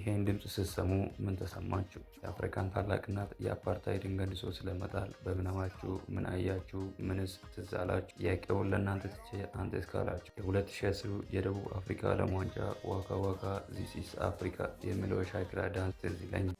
ይሄን ድምጽ ስትሰሙ ምን ተሰማችሁ? የአፍሪካን ታላቅነት የአፓርታይድን ገንድሶ ስለመጣል በምናባችሁ ምን አያችሁ? ምንስ ትዝ አላችሁ? ጥያቄውን ለእናንተ ትቼ አንተ እስካላችሁ የ2010 የደቡብ አፍሪካ ዓለም ዋንጫ ዋካ ዋካ ዚስ ኢዝ አፍሪካ የሚለው የሻኪራ ዳንስ ትዝ ይለኛል።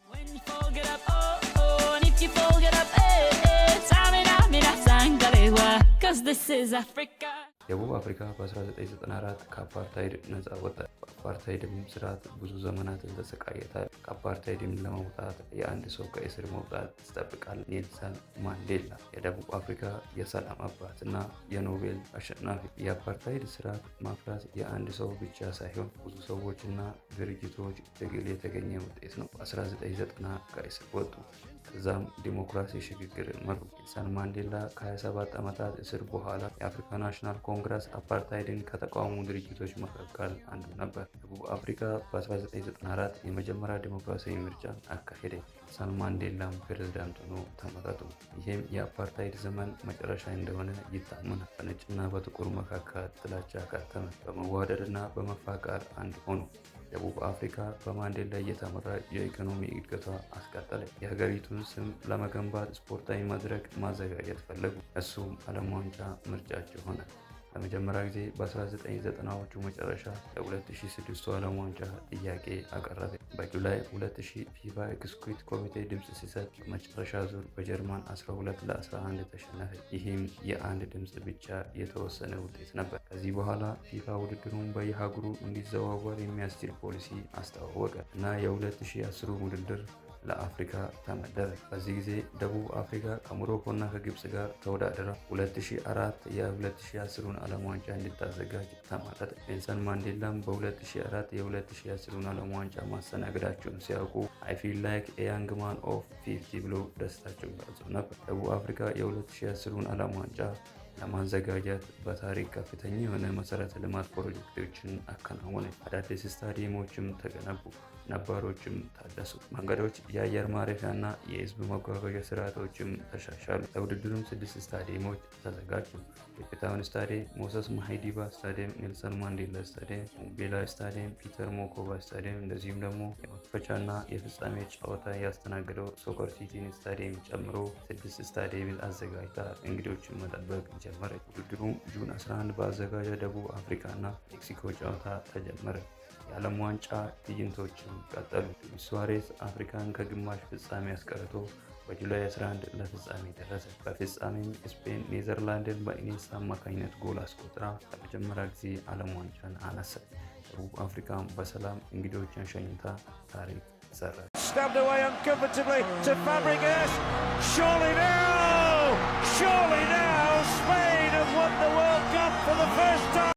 ደቡብ አፍሪካ በ1994 ከአፓርታይድ ነጻ ወጣ። በአፓርታይድም ስርዓት ብዙ ዘመናትን ተሰቃየታል። ከአፓርታይድም ለመውጣት የአንድ ሰው ከእስር መውጣት ይጠብቃል። ኔልሰን ማንዴላ የደቡብ አፍሪካ የሰላም አባት እና የኖቤል አሸናፊ። የአፓርታይድ ስርዓት ማፍረስ የአንድ ሰው ብቻ ሳይሆን ብዙ ሰዎችና ድርጅቶች ትግል የተገኘ ውጤት ነው። በ1990 ከእስር ወጡ። ከዛም ዲሞክራሲ ሽግግርን መሩ። ኔልሰን ማንዴላ ከ27 ዓመታት እስር በኋላ የአፍሪካ ናሽናል ኮንግረስ አፓርታይድን ከተቃውሞ ድርጅቶች መካከል አንዱ ነበር። ደቡብ አፍሪካ በ1994 የመጀመሪያ ዲሞክራሲያዊ ምርጫ አካሄደ። ኔልሰን ማንዴላም ፕሬዝዳንት ሆኖ ተመረጡ። ይህም የአፓርታይድ ዘመን መጨረሻ እንደሆነ ይታመናል። በነጭና በጥቁር መካከል ጥላቻ ከተመ። በመዋደድና በመፋቀር አንድ ሆኑ። ደቡብ አፍሪካ በማንዴላ እየተመራ የኢኮኖሚ እድገቷ አስቀጠለ። የሀገሪቱን ስም ለመገንባት ስፖርታዊ መድረክ ማዘጋጀት ፈለጉ። እሱም ዓለም ዋንጫ ምርጫቸው ሆነ። ለመጀመሪያ ጊዜ በ1990ዎቹ መጨረሻ ለ2006 ዓለም ዋንጫ ጥያቄ አቀረበ። በጁላይ 2000 ፊፋ ኤክስኪዩቲቭ ኮሚቴ ድምፅ ሲሰጥ በመጨረሻ ዙር በጀርመን 12 ለ11 ተሸነፈ። ይህም የአንድ ድምፅ ብቻ የተወሰነ ውጤት ነበር። ከዚህ በኋላ ፊፋ ውድድሩን በየሀገሩ እንዲዘዋወር የሚያስችል ፖሊሲ አስተዋወቀ እና የ2010 ውድድር ለአፍሪካ ተመደበ። በዚህ ጊዜ ደቡብ አፍሪካ ከሞሮኮና ከግብጽ ጋር ተወዳድራ 2004 የ2010 ዓለም ዋንጫ እንድታዘጋጅ ተመረጠ። ኔልሰን ማንዴላም በ2004 የ2010 ዓለም ዋንጫ ማስተናገዳቸውን ሲያውቁ አይ ፊል ላይክ ኤ ያንግ ማን ኦፍ 50 ብሎ ደስታቸውን ገልጸው ነበር። ደቡብ አፍሪካ የ2010 ዓለም ዋንጫ ለማዘጋጀት በታሪክ ከፍተኛ የሆነ መሰረተ ልማት ፕሮጀክቶችን አከናወነ። አዳዲስ ስታዲየሞችም ተገነቡ፣ ነባሮችም ታደሱ። መንገዶች፣ የአየር ማረፊያና የህዝብ መጓጓዣ ስርዓቶችም ተሻሻሉ። ለውድድሩም 6 ስታዲየሞች ተዘጋጁ። ኬፕታውን ስታዲየም፣ ሞሰስ ማሂዲባ ስታዲየም፣ ኔልሰን ማንዴላ ስታዲየም፣ ሙምቤላ ስታዲየም፣ ፒተር ሞኮባ ስታዲየም እንደዚሁም ደግሞ የመክፈቻና የፍጻሜ ጨዋታ ያስተናገደው ሶከር ሲቲን ስታዲየም ጨምሮ 6 ስታዲየም አዘጋጅታ እንግዶችን መጠበቅ ጀመረ። ውድድሩ ጁን 11 በአዘጋጇ ደቡብ አፍሪካና ሜክሲኮ ጨዋታ ተጀመረ። የዓለም ዋንጫ ትዕይንቶችም ቀጠሉ። ሉዊስ ሱዋሬዝ አፍሪካን ከግማሽ ፍጻሜ አስቀርቶ በጁላይ 11 ለፍጻሜ ደረሰ። በፍጻሜም ስፔን ኔዘርላንድን በኢኔስታ አማካኝነት ጎል አስቆጥራ ለመጀመሪያ ጊዜ ዓለም ዋንጫን አነሳች። ደቡብ አፍሪካም በሰላም እንግዶችን ሸኝታ ታሪክ ሰራች።